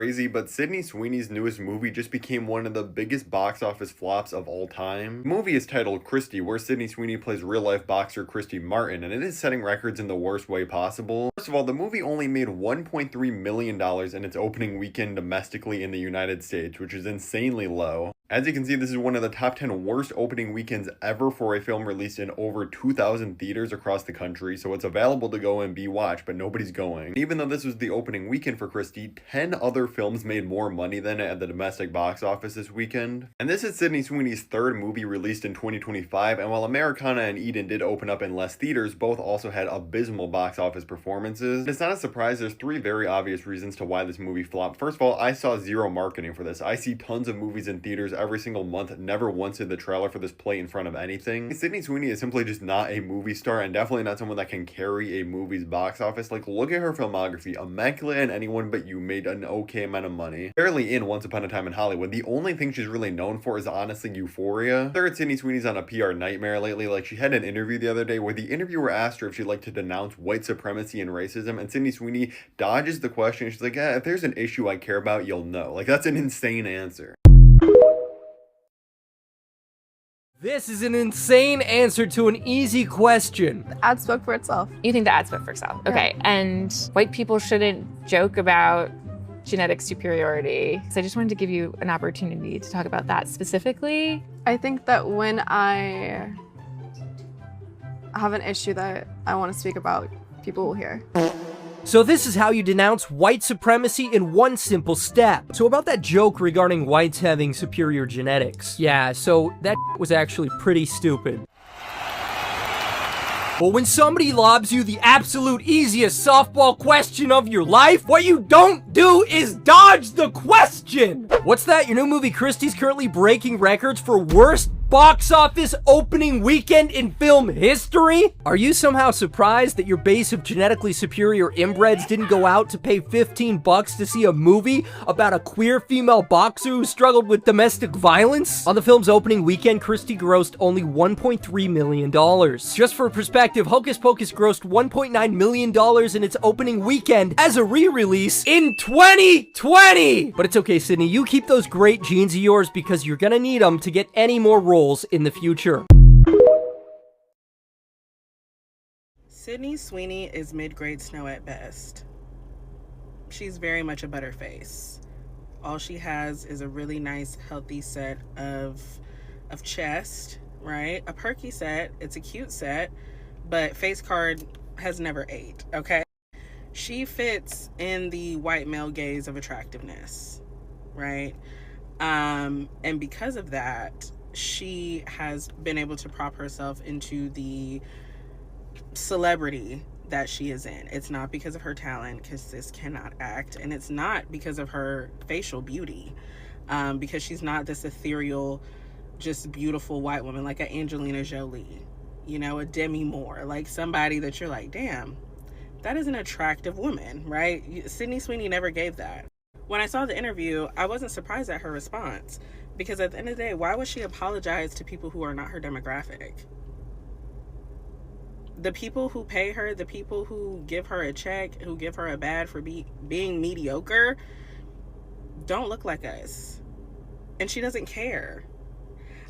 Crazy, but Sydney Sweeney's newest movie just became one of the biggest box office flops of all time. The movie is titled Christy, where Sydney Sweeney plays real-life boxer Christy Martin, and it is setting records in the worst way possible. First of all, the movie only made $1.3 million in its opening weekend domestically in the United States, which is insanely low. As you can see, this is one of the top 10 worst opening weekends ever for a film released in over 2,000 theaters across the country, so it's available to go and be watched, but nobody's going. Even though this was the opening weekend for Christy, 10 other films made more money than it at the domestic box office this weekend. And this is Sydney Sweeney's third movie released in 2025, and while Americana and Eden did open up in less theaters, both also had abysmal box office performances. It's not a surprise, there's three very obvious reasons to why this movie flopped. First of all, I saw zero marketing for this. I see tons of movies in theaters every single month. Never once did the trailer for this play in front of anything. Sydney Sweeney is simply just not a movie star, and definitely not someone that can carry a movie's box office. Like, look at her filmography. Immaculate and Anyone But You made an okay amount of money. Barely in Once Upon a Time in Hollywood. The only thing she's really known for is honestly Euphoria. Third, Sydney Sweeney's on a PR nightmare lately. Like, she had an interview the other day where the interviewer asked her if she'd like to denounce white supremacy and racism, and Sydney Sweeney dodges the question. She's like, if there's an issue I care about, you'll know. Like, that's an insane answer. This is an insane answer to an easy question. The ad spoke for itself. You think the ad spoke for itself. Okay, and white people shouldn't joke about genetic superiority. So I just wanted to give you an opportunity to talk about that specifically. I think that when I have an issue that I want to speak about, people will hear. So this is how you denounce white supremacy in one simple step. So about that joke regarding whites having superior genetics. Yeah, so that was actually pretty stupid. But when somebody lobs you the absolute easiest softball question of your life, what you don't do is dodge the question! What's that? Your new movie Christy's currently breaking records for worst box office opening weekend in film history? Are you somehow surprised that your base of genetically superior inbreds didn't go out to pay $15 to see a movie about a queer female boxer who struggled with domestic violence? On the film's opening weekend, Christy grossed only $1.3 million. Just for perspective, Hocus Pocus grossed $1.9 million in its opening weekend as a re-release in 2020! But it's okay, Sydney, you keep those great genes of yours because you're gonna need them to get any more roles in the future. Sydney Sweeney is mid-grade snow at best. She's very much a butterface. All she has is a really nice, healthy set of chest, right? A perky set. It's a cute set, but face card has never ate, okay? She fits in the white male gaze of attractiveness, right? And because of that, she has been able to prop herself into the celebrity that she is in. It's not because of her talent, because sis cannot act, and it's not because of her facial beauty, because she's not this ethereal, just beautiful white woman like a Angelina Jolie, you know, a Demi Moore, like somebody that you're like, damn, that is an attractive woman, right? Sydney Sweeney never gave that. When I saw the interview, I wasn't surprised at her response, because at the end of the day, why would she apologize to people who are not her demographic? The people who pay her, the people who give her a check, who give her a bad for being mediocre, don't look like us. And she doesn't care.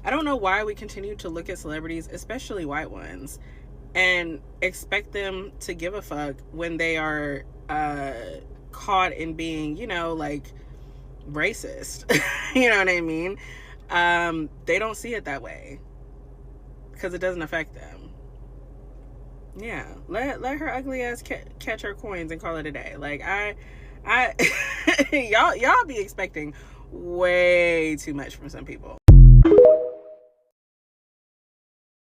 I don't know why we continue to look at celebrities, especially white ones, and expect them to give a fuck when they are caught in being, you know, like, racist. You know what I mean? They don't see it that way because it doesn't affect them. Yeah, let her ugly ass catch her coins and call it a day. Like, I y'all be expecting way too much from some people.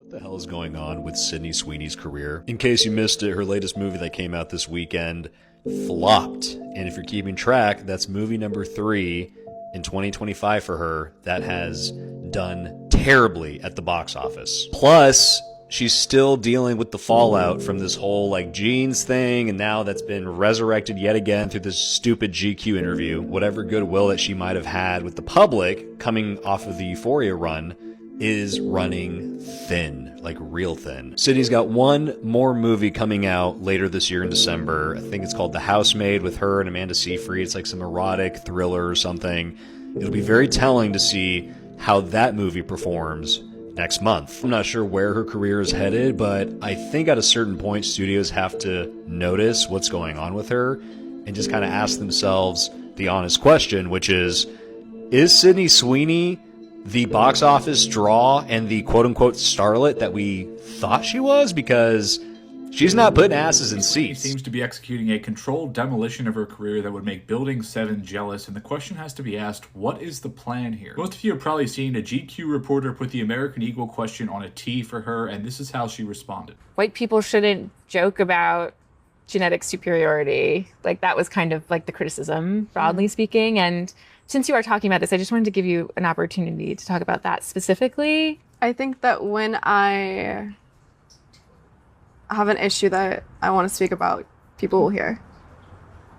What the hell is going on with Sydney Sweeney's career? In case you missed it, her latest movie that came out this weekend flopped. And if you're keeping track, that's movie number 3 in 2025 for her that has done terribly at the box office. Plus, she's still dealing with the fallout from this whole like jeans thing, and now that's been resurrected yet again through this stupid GQ interview. Whatever goodwill that she might have had with the public coming off of the Euphoria run is running thin, like real thin. Sydney's got one more movie coming out later this year in December. I think it's called The Housemaid with her and Amanda Seyfried. It's like some erotic thriller or something. It'll be very telling to see how that movie performs next month. I'm not sure where her career is headed, but I think at a certain point studios have to notice what's going on with her and just kind of ask themselves the honest question, which is Sydney Sweeney the box office draw and the quote-unquote starlet that we thought she was? Because she's not putting asses in seats. She seems to be executing a controlled demolition of her career that would make Building 7 jealous, and the question has to be asked, what is the plan here? Most of you have probably seen a GQ reporter put the American Eagle question on a tee for her, and this is how she responded. White people shouldn't joke about genetic superiority. Like, that was kind of like the criticism, broadly speaking. And since you are talking about this, I just wanted to give you an opportunity to talk about that specifically. I think that when I have an issue that I want to speak about, people will hear.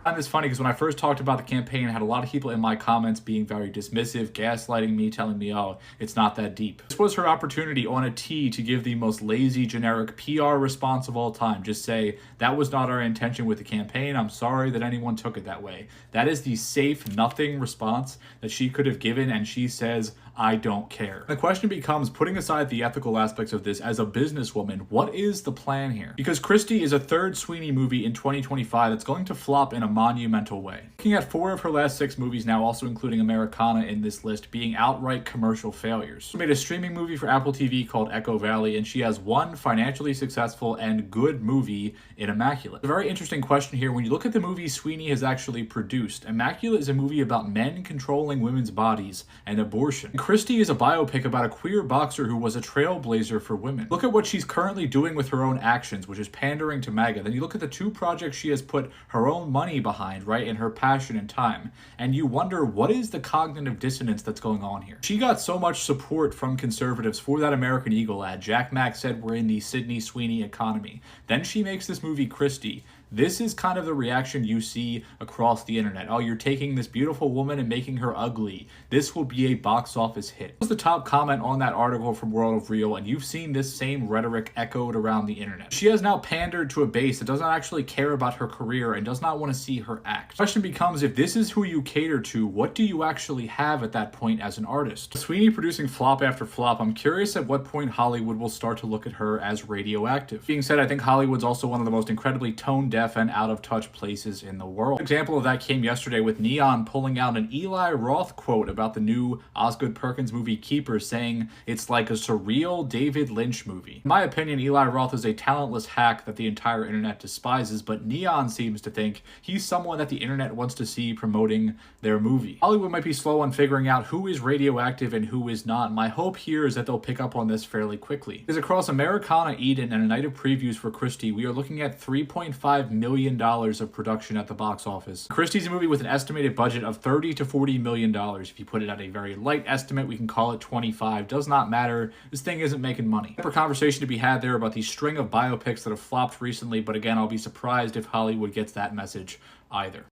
I find this funny because when I first talked about the campaign, I had a lot of people in my comments being very dismissive, gaslighting me, telling me, oh, it's not that deep. This was her opportunity on a tee to give the most lazy, generic PR response of all time. Just say, that was not our intention with the campaign. I'm sorry that anyone took it that way. That is the safe, nothing response that she could have given, and she says, I don't care. The question becomes, putting aside the ethical aspects of this, as a businesswoman, what is the plan here? Because Christy is a third Sweeney movie in 2025 that's going to flop in a monumental way. Looking at 4 of her last 6 movies now, also including Americana in this list, being outright commercial failures. She made a streaming movie for Apple TV called Echo Valley, and she has one financially successful and good movie in Immaculate. A very interesting question here. When you look at the movie Sweeney has actually produced, Immaculate is a movie about men controlling women's bodies and abortion. Christy is a biopic about a queer boxer who was a trailblazer for women. Look at what she's currently doing with her own actions, which is pandering to MAGA. Then you look at the 2 projects she has put her own money behind, right, and her passion and time, and you wonder, what is the cognitive dissonance that's going on here? She got so much support from conservatives for that American Eagle ad. Jack Mack said we're in the Sydney Sweeney economy. Then she makes this movie Christy. This is kind of the reaction you see across the internet. Oh, you're taking this beautiful woman and making her ugly. This will be a box office hit. That was the top comment on that article from World of Real, and you've seen this same rhetoric echoed around the internet. She has now pandered to a base that does not actually care about her career and does not want to see her act. The question becomes, if this is who you cater to, what do you actually have at that point as an artist? Sweeney producing flop after flop, I'm curious at what point Hollywood will start to look at her as radioactive. Being said, I think Hollywood's also one of the most incredibly tone-deaf and out-of-touch places in the world. An example of that came yesterday with Neon pulling out an Eli Roth quote about the new Osgood Perkins movie Keeper, saying it's like a surreal David Lynch movie. In my opinion, Eli Roth is a talentless hack that the entire internet despises, but Neon seems to think he's someone that the internet wants to see promoting their movie. Hollywood might be slow on figuring out who is radioactive and who is not. My hope here is that they'll pick up on this fairly quickly. Because across Americana, Eden, and a night of previews for Christy, we are looking at $3.5 million of production at the box office. Christy's a movie with an estimated budget of $30 to $40 million. If you put it at a very light estimate, we can call it 25. Does not matter. This thing isn't making money. For conversation to be had there about the string of biopics that have flopped recently, but again, I'll be surprised if Hollywood gets that message either.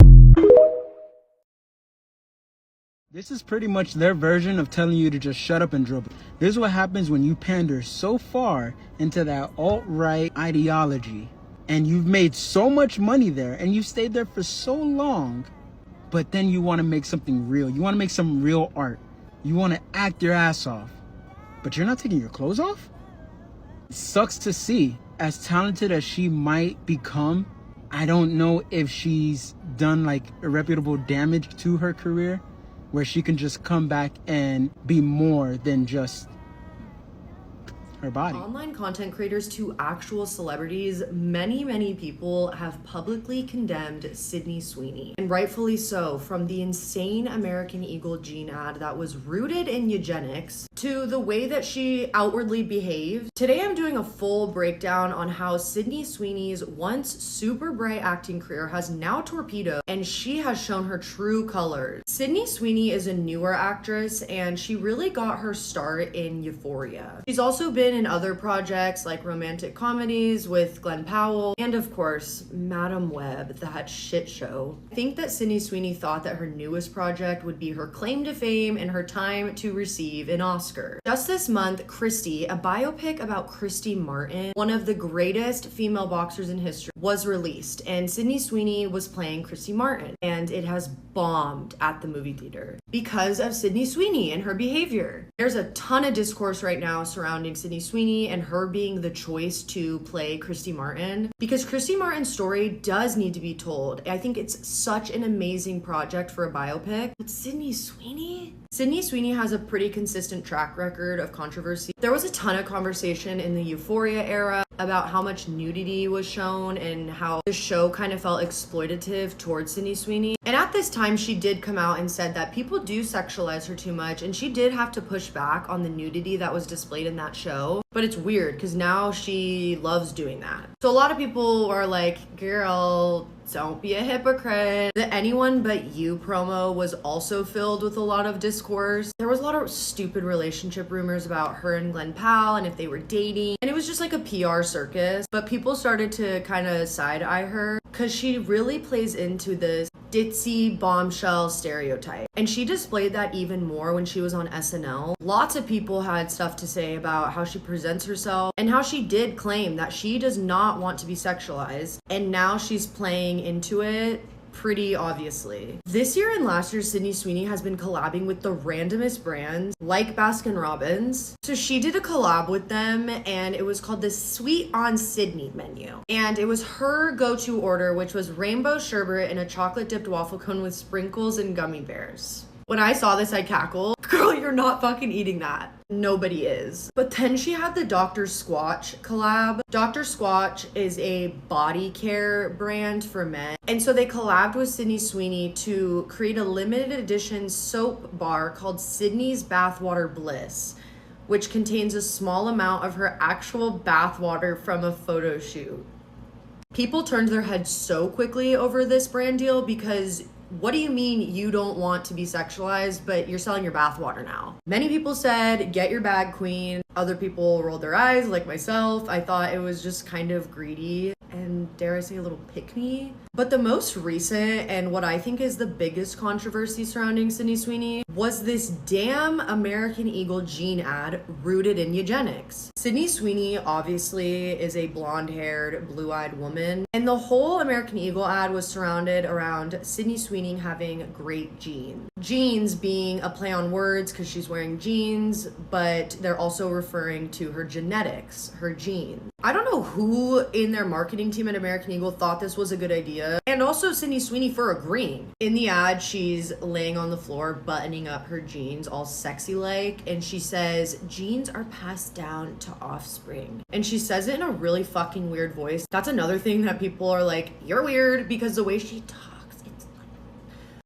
This is pretty much their version of telling you to just shut up and dribble. This is what happens when you pander so far into that alt-right ideology, and you've made so much money there, and you've stayed there for so long, but then you want to make something real. You want to make some real art. You want to act your ass off, but you're not taking your clothes off? It sucks to see. As talented as she might become, I don't know if she's done like irreparable damage to her career, where she can just come back and be more than just her body. Online content creators to actual celebrities, many people have publicly condemned Sydney Sweeney, and rightfully so. From the insane American Eagle jean ad that was rooted in eugenics to the way that she outwardly behaved. Today I'm doing a full breakdown on how Sydney Sweeney's once super bright acting career has now torpedoed, and she has shown her true colors. Sydney Sweeney is a newer actress, and she really got her start in Euphoria. She's also been been in other projects like romantic comedies with Glenn Powell, and of course, Madam Web, that shit show. I think that Sydney Sweeney thought that her newest project would be her claim to fame and her time to receive an Oscar. Just this month, Christy, a biopic about Christy Martin, one of the greatest female boxers in history, was released, and Sydney Sweeney was playing Christy Martin, and it has bombed at the movie theater because of Sydney Sweeney and her behavior. There's a ton of discourse right now surrounding Sydney Sweeney and her being the choice to play Christy Martin, because Christy Martin's story does need to be told. I think it's such an amazing project for a biopic. But Sydney Sweeney? Sydney Sweeney has a pretty consistent track record of controversy. There was a ton of conversation in the Euphoria era about how much nudity was shown and how the show kind of felt exploitative towards Sydney Sweeney. And at this time, she did come out and said that people do sexualize her too much, and she did have to push back on the nudity that was displayed in that show. But it's weird because now she loves doing that. So a lot of people are like, girl, don't be a hypocrite. The Anyone But You promo was also filled with a lot of discourse. There was a lot of stupid relationship rumors about her and Glenn Powell and if they were dating. And it was just like a PR circus. But people started to kind of side-eye her because she really plays into this ditzy bombshell stereotype. And she displayed that even more when she was on SNL. Lots of people had stuff to say about how she presents herself and how she did claim that she does not want to be sexualized. And now she's playing into it pretty obviously. This year and last year, Sydney Sweeney has been collabing with the randomest brands like Baskin Robbins. So she did a collab with them and it was called the Sweet on Sydney menu. And it was her go-to order, which was rainbow sherbet and a chocolate dipped waffle cone with sprinkles and gummy bears. When I saw this, I cackled. Girl, you're not fucking eating that. Nobody is. But then she had the Dr. Squatch collab. Dr. Squatch is a body care brand for men. And so they collabed with Sydney Sweeney to create a limited edition soap bar called Sydney's Bathwater Bliss, which contains a small amount of her actual bathwater from a photo shoot. People turned their heads so quickly over this brand deal because what do you mean you don't want to be sexualized, but you're selling your bathwater now? Many people said, get your bag, queen. Other people rolled their eyes, like myself. I thought it was just kind of greedy and, dare I say, a little pick-me. But the most recent and what I think is the biggest controversy surrounding Sydney Sweeney was this damn American Eagle jean ad rooted in eugenics. Sydney Sweeney obviously is a blonde-haired, blue-eyed woman, and the whole American Eagle ad was surrounded around Sydney Sweeney having great jeans. Jeans being a play on words because she's wearing jeans, but they're also referring to her genetics, her genes. I don't know who in their marketing team at American Eagle thought this was a good idea, and also Sydney Sweeney for agreeing. In the ad, she's laying on the floor, buttoning up her jeans, all sexy-like, and she says, "Genes are passed down to offspring." And she says it in a really fucking weird voice. That's another thing that people are like, you're weird, because the way she talks, it's like...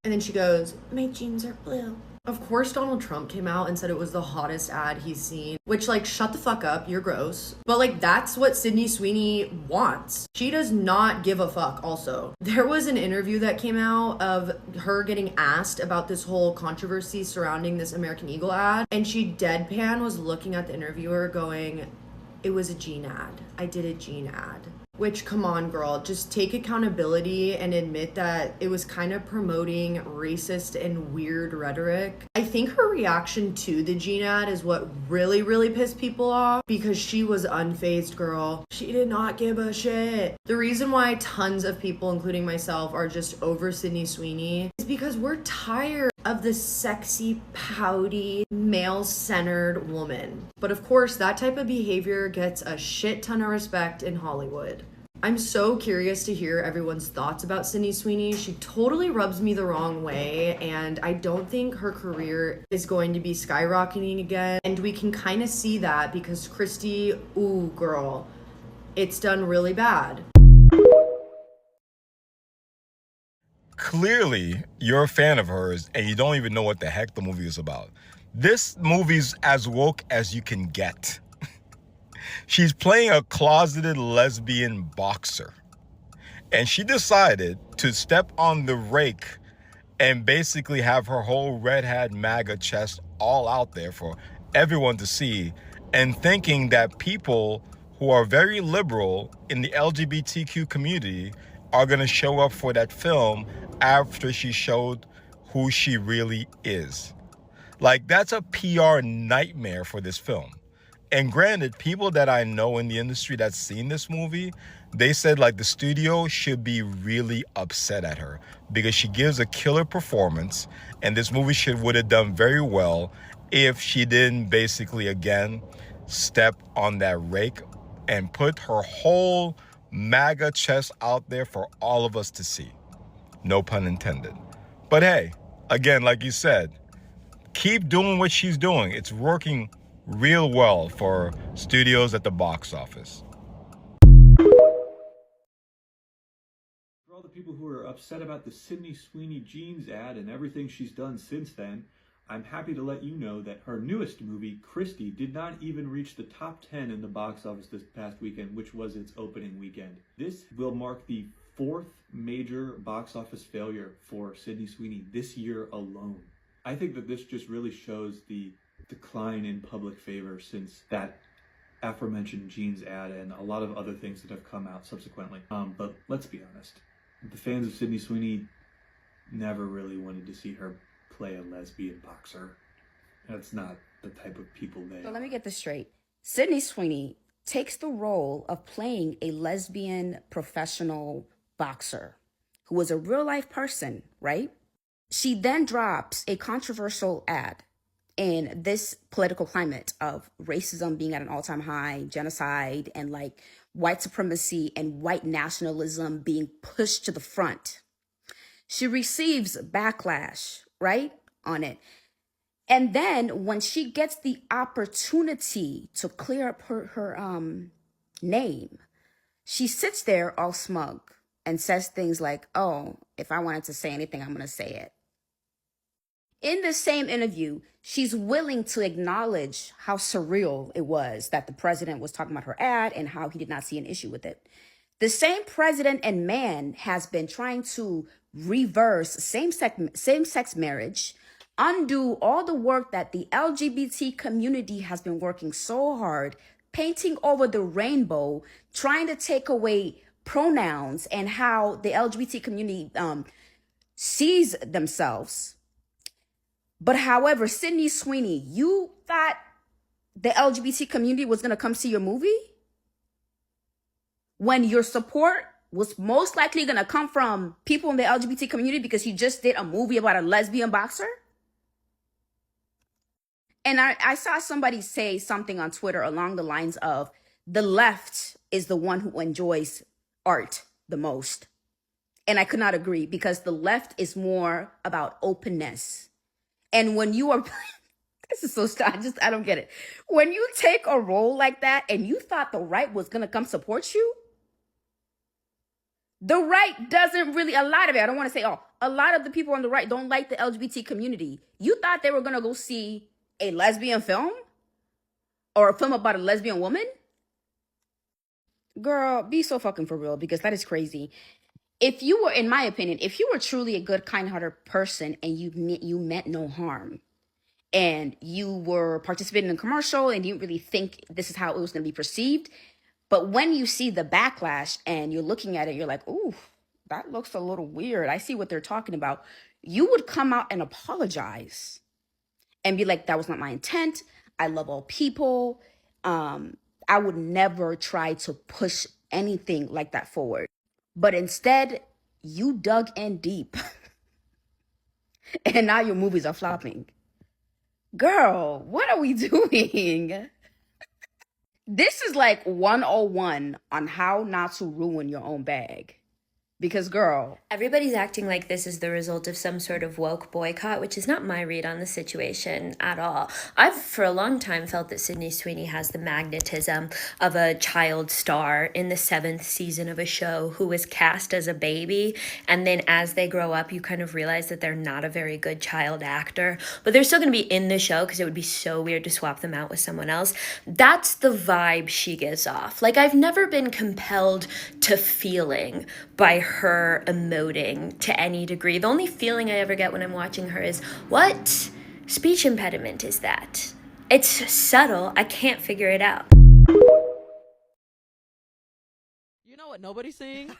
And then she goes, "My jeans are blue." Of course, Donald Trump came out and said it was the hottest ad he's seen, which, like, shut the fuck up, you're gross. But, like, that's what Sydney Sweeney wants. She does not give a fuck, also. There was an interview that came out of her getting asked about this whole controversy surrounding this American Eagle ad, and she deadpan was looking at the interviewer going, "It was a jean ad. I did a jean ad." Which, come on, girl, just take accountability and admit that it was kind of promoting racist and weird rhetoric. I think her reaction to the jean ad is what really, really pissed people off, because she was unfazed, girl. She did not give a shit. The reason why tons of people, including myself, are just over Sydney Sweeney is because we're tired of this sexy, pouty, male-centered woman. But of course, that type of behavior gets a shit ton of respect in Hollywood. I'm so curious to hear everyone's thoughts about Sydney Sweeney. She totally rubs me the wrong way, and I don't think her career is going to be skyrocketing again. And we can kind of see that because Christy, ooh, girl, it's done really bad. Clearly, you're a fan of hers and you don't even know what the heck the movie is about. This movie's as woke as you can get. She's playing a closeted lesbian boxer. And she decided to step on the rake and basically have her whole red hat MAGA chest all out there for everyone to see and thinking that people who are very liberal in the LGBTQ community are going to show up for that film after she showed who she really is. Like, that's a PR nightmare for this film. And granted, people that I know in the industry that's seen this movie, they said like the studio should be really upset at her because she gives a killer performance, and this movie would have done very well if she didn't basically, again, step on that rake and put her whole MAGA chest out there for all of us to see. No pun intended. But hey, again, like you said, keep doing what she's doing. It's working real well for studios at the box office. For all the people who are upset about the Sydney Sweeney Jeans ad and everything she's done since then, I'm happy to let you know that her newest movie, Christy, did not even reach the top 10 in the box office this past weekend, which was its opening weekend. This will mark the 4th major box office failure for Sydney Sweeney this year alone. I think that this just really shows the decline in public favor since that aforementioned Jeans ad and a lot of other things that have come out subsequently. But let's be honest, the fans of Sydney Sweeney never really wanted to see her play a lesbian boxer. That's not the type of people they So are. let me get this straight. Sydney Sweeney takes the role of playing a lesbian professional boxer who was a real life person, right? She then drops a controversial ad in this political climate of racism being at an all-time high, genocide, and like white supremacy and white nationalism being pushed to the front. She receives backlash, right, on it. And then when she gets the opportunity to clear up her name, she sits there all smug and says things like, oh, if I wanted to say anything, I'm going to say it. In the same interview, she's willing to acknowledge how surreal it was that the president was talking about her ad and how he did not see an issue with it. The same president and man has been trying to reverse same-sex marriage, undo all the work that the LGBT community has been working so hard, painting over the rainbow, trying to take away pronouns and how the LGBT community sees themselves. But however, Sydney Sweeney, you thought the LGBT community was going to come see your movie? When your support was most likely going to come from people in the LGBT community because you just did a movie about a lesbian boxer? And I saw somebody say something on Twitter along the lines of, the left is the one who enjoys art the most. And I could not agree, because the left is more about openness. And when you are, this is so strange, I don't get it. When you take a role like that and you thought the right was going to come support you, the right doesn't really, a lot of it, I don't want to say, a lot of the people on the right don't like the LGBT community. You thought they were going to go see a lesbian film or a film about a lesbian woman? Girl, be so fucking for real, because that is crazy. If you were, in my opinion, if you were truly a good, kind-hearted person and you meant no harm, and you were participating in a commercial and you didn't really think this is how it was going to be perceived, but when you see the backlash and you're looking at it, you're like, ooh, that looks a little weird. I see what they're talking about. You would come out and apologize and be like, that was not my intent. I love all people. I would never try to push anything like that forward. But instead, you dug in deep. And now your movies are flopping. Girl, what are we doing? This is like 101 on how not to ruin your own bag. Because, girl, everybody's acting like this is the result of some sort of woke boycott, which is not my read on the situation at all. I've, for a long time, felt that Sydney Sweeney has the magnetism of a child star in the 7th season of a show who was cast as a baby, and then as they grow up, you kind of realize that they're not a very good child actor, but they're still going to be in the show because it would be so weird to swap them out with someone else. That's the vibe she gives off. Like, I've never been compelled to feeling by her emoting to any degree. The only feeling I ever get when I'm watching her is, what speech impediment is that? It's subtle. I can't figure it out. You know what nobody's seeing?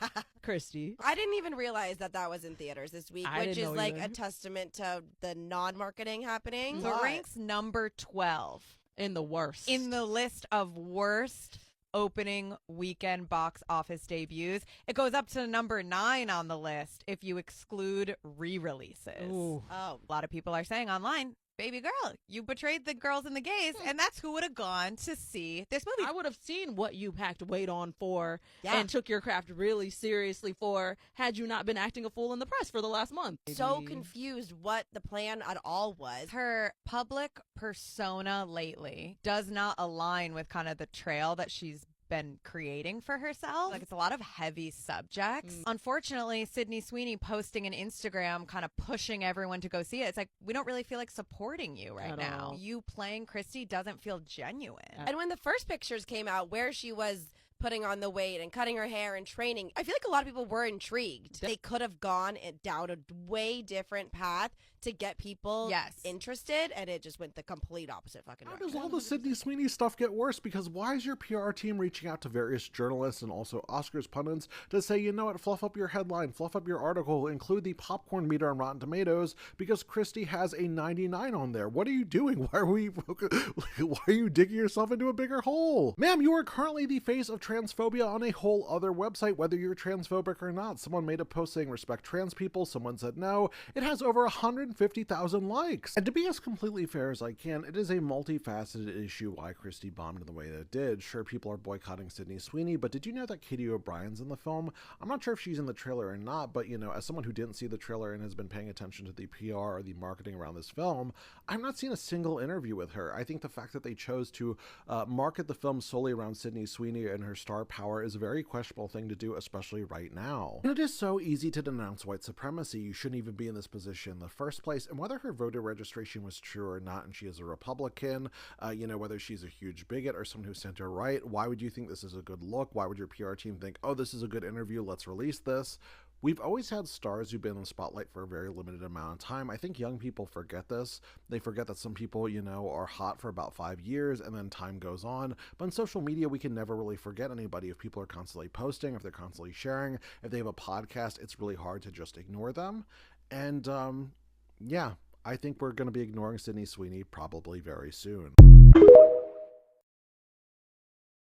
Christy. I didn't even realize that that was in theaters this week, which is like a testament to the non-marketing happening. So it ranks number 12 in the worst. in the list of worst opening weekend box office debuts. It goes up to number 9 on the list if you exclude re-releases. Ooh. Oh, a lot of people are saying online, baby girl, you betrayed the girls and the gays, and that's who would have gone to see this movie. I would have seen what you packed weight on for Yeah. and took your craft really seriously for had you not been acting a fool in the press for the last month. So confused what the plan at all was. Her public persona lately does not align with kind of the trail that she's been creating for herself. Like, it's a lot of heavy subjects. Unfortunately, Sydney Sweeney posting an Instagram kind of pushing everyone to go see it. It's like, we don't really feel like supporting you right At now. all. You playing Christy doesn't feel genuine. And when the first pictures came out where she was putting on the weight and cutting her hair and training, I feel like a lot of people were intrigued. They could have gone down a way different path to get people interested, and it just went the complete opposite fucking How direction. does all the Sydney Sweeney stuff get worse? Because why is your PR team reaching out to various journalists and also Oscars pundits to say, you know what, fluff up your headline, fluff up your article, include the popcorn meter on Rotten Tomatoes because Christy has a 99 on there? What are you doing? Why are you digging yourself into a bigger hole? Ma'am, you are currently the face of transphobia on a whole other website, whether you're transphobic or not. Someone made a post saying respect trans people. Someone said no. It has over 150,000 likes. And to be as completely fair as I can, it is a multifaceted issue why Christy bombed in the way that it did. Sure, people are boycotting Sydney Sweeney, but did you know that Katie O'Brien's in the film? I'm not sure if she's in the trailer or not, but you know, as someone who didn't see the trailer and has been paying attention to the PR or the marketing around this film, I've not seen a single interview with her. I think the fact that they chose to market the film solely around Sydney Sweeney and her star power is a very questionable thing to do, especially right now. And it is so easy to denounce white supremacy. You shouldn't even be in this position in the first place. And whether her voter registration was true or not, and she is a Republican, you know, whether she's a huge bigot or someone who's center right, why would you think this is a good look? Why would your PR team think, oh, this is a good interview, let's release this? We've always had stars who've been in the spotlight for a very limited amount of time. I think young people forget this. They forget that some people, you know, are hot for about 5 years and then time goes on. But in social media, we can never really forget anybody. If people are constantly posting, if they're constantly sharing, if they have a podcast, it's really hard to just ignore them. And yeah, I think we're going to be ignoring Sydney Sweeney probably very soon.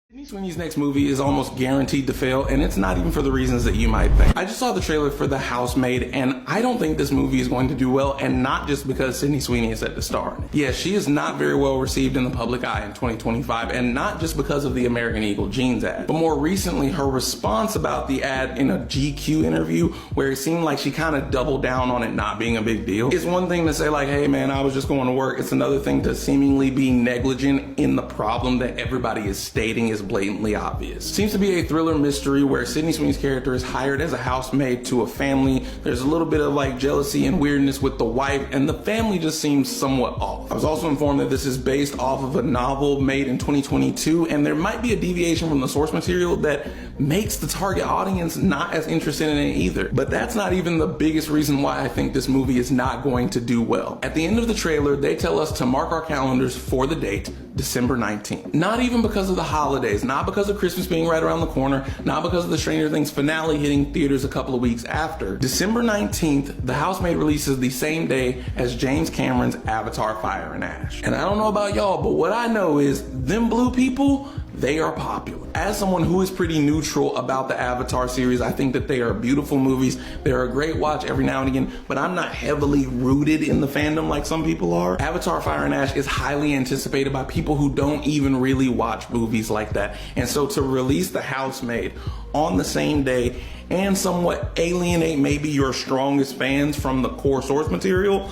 Sydney Sweeney's next movie is almost guaranteed to fail, and it's not even for the reasons that you might think. I just saw the trailer for The Housemaid, and I don't think this movie is going to do well, and not just because Sydney Sweeney is set to star in it. Yeah, she is not very well received in the public eye in 2025, and not just because of the American Eagle jeans ad, but more recently, her response about the ad in a GQ interview, where it seemed like she kind of doubled down on it not being a big deal. It's one thing to say like, hey man, I was just going to work. It's another thing to seemingly be negligent in the problem that everybody is stating is blatantly obvious. Seems to be a thriller mystery where Sydney Sweeney's character is hired as a housemaid to a family. There's a little bit of like jealousy and weirdness with the wife, and the family just seems somewhat off. I was also informed that this is based off of a novel made in 2022, and there might be a deviation from the source material that makes the target audience not as interested in it either. But that's not even the biggest reason why I think this movie is not going to do well. At the end of the trailer, they tell us to mark our calendars for the date, December 19th. Not even because of the holidays, not because of Christmas being right around the corner, not because of the Stranger Things finale hitting theaters a couple of weeks after. December 19th, The Housemaid releases the same day as James Cameron's Avatar: Fire and Ash. And I don't know about y'all, but what I know is them blue people, they are popular. As someone who is pretty neutral about the Avatar series, I think that they are beautiful movies. They're a great watch every now and again, but I'm not heavily rooted in the fandom like some people are. Avatar: Fire and Ash is highly anticipated by people who don't even really watch movies like that. And so to release The Housemaid on the same day and somewhat alienate maybe your strongest fans from the core source material,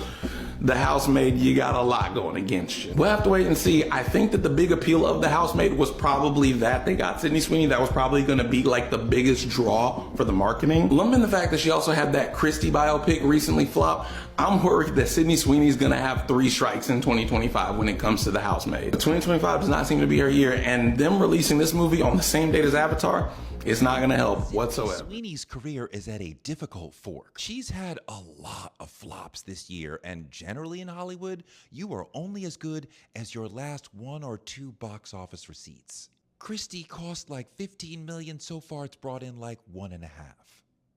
The Housemaid, you got a lot going against you. We'll have to wait and see. I think that the big appeal of The Housemaid was probably that they got Sydney Sweeney. That was probably going to be like the biggest draw for the marketing. Lump in the fact that she also had that Christy biopic recently flop, I'm worried that Sydney Sweeney is going to have 3 strikes in 2025 when it comes to The Housemaid. But 2025 does not seem to be her year, and them releasing this movie on the same date as Avatar, it's not going to help whatsoever. Sweeney's career is at a difficult fork. She's had a lot of flops this year, and generally in Hollywood, you are only as good as your last 1 or 2 box office receipts. Christy cost like $15 million, so far it's brought in like $1.5 million.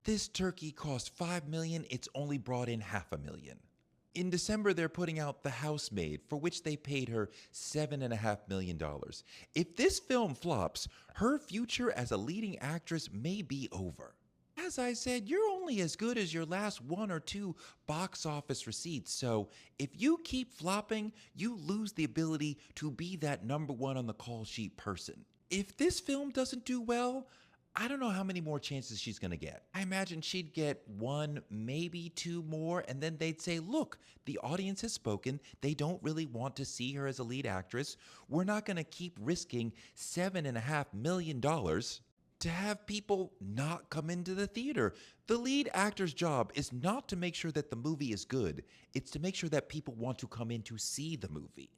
This turkey cost $5 million, it's only brought in $500,000. In December, they're putting out The Housemaid, for which they paid her $7.5 million. If this film flops, her future as a leading actress may be over. As I said, you're only as good as your last 1 or 2 box office receipts, so if you keep flopping, you lose the ability to be that #1 on the call sheet person. If this film doesn't do well, I don't know how many more chances she's going to get. I imagine she'd get 1, maybe 2 more, and then they'd say, look, the audience has spoken. They don't really want to see her as a lead actress. We're not going to keep risking $7.5 million to have people not come into the theater. The lead actor's job is not to make sure that the movie is good. It's to make sure that people want to come in to see the movie.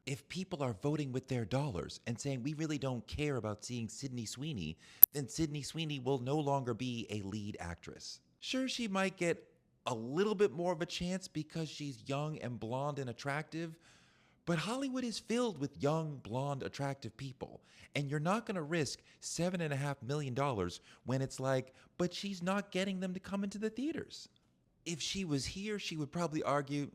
If people are voting with their dollars and saying we really don't care about seeing Sydney Sweeney, then Sydney Sweeney will no longer be a lead actress. Sure, she might get a little bit more of a chance because she's young and blonde and attractive, but Hollywood is filled with young, blonde, attractive people, and you're not going to risk $7.5 million when it's like, but she's not getting them to come into the theaters. If she was here, she would probably argue,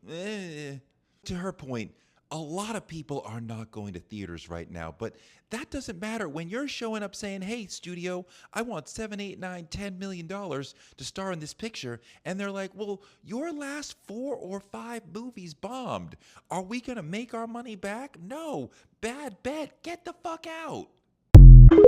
To her point, a lot of people are not going to theaters right now, but that doesn't matter when you're showing up saying, hey, studio, I want $7, $8, $9, $10 million to star in this picture. And they're like, well, your last 4 or 5 movies bombed. Are we going to make our money back? No. Bad bet. Get the fuck out. Who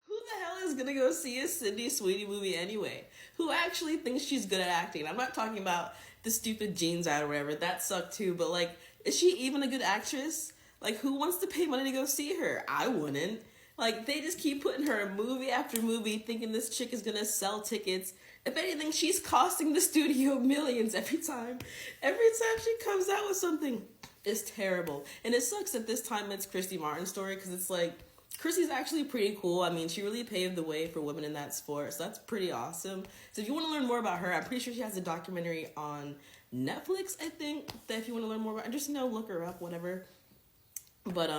the hell is gonna go see a Sydney Sweeney movie anyway? Who actually thinks she's good at acting? I'm not talking about the stupid Jeans ad or whatever. That sucked too, but like, is she even a good actress? Like, who wants to pay money to go see her? I wouldn't. Like, they just keep putting her in movie after movie thinking this chick is gonna sell tickets. If anything, she's costing the studio millions every time. Every time she comes out with something, it's terrible. And it sucks that this time it's Christy Martin's story, because it's like, Christy's actually pretty cool. I mean, she really paved the way for women in that sport, so that's pretty awesome. So if you want to learn more about her, I'm pretty sure she has a documentary on Netflix, I think, that if you want to learn more about her, just, look her up, whatever. But,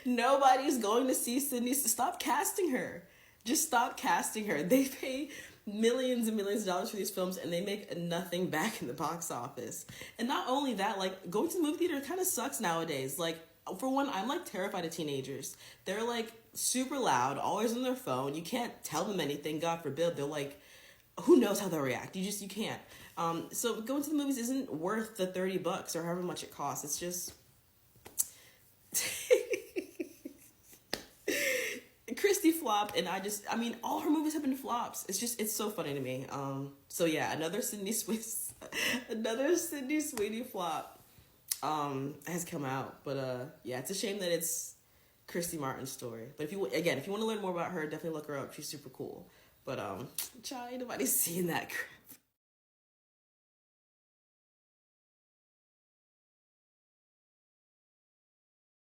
nobody's going to see Sydney. Stop casting her. Just stop casting her. They pay millions and millions of dollars for these films, and they make nothing back in the box office. And not only that, like, going to the movie theater kind of sucks nowadays. Like, for one, I'm like terrified of teenagers. They're like super loud, always on their phone. You can't tell them anything, God forbid. They're like, who knows how they'll react? You can't. So going to the movies isn't worth the $30 or however much it costs. It's just Christy flopped, and all her movies have been flops. It's so funny to me. So yeah, another Sydney Sweeney flop has come out, but yeah, it's a shame that it's Christy Martin's story. But if you want to learn more about her, definitely look her up. She's super cool. But child, ain't nobody seeing that crap.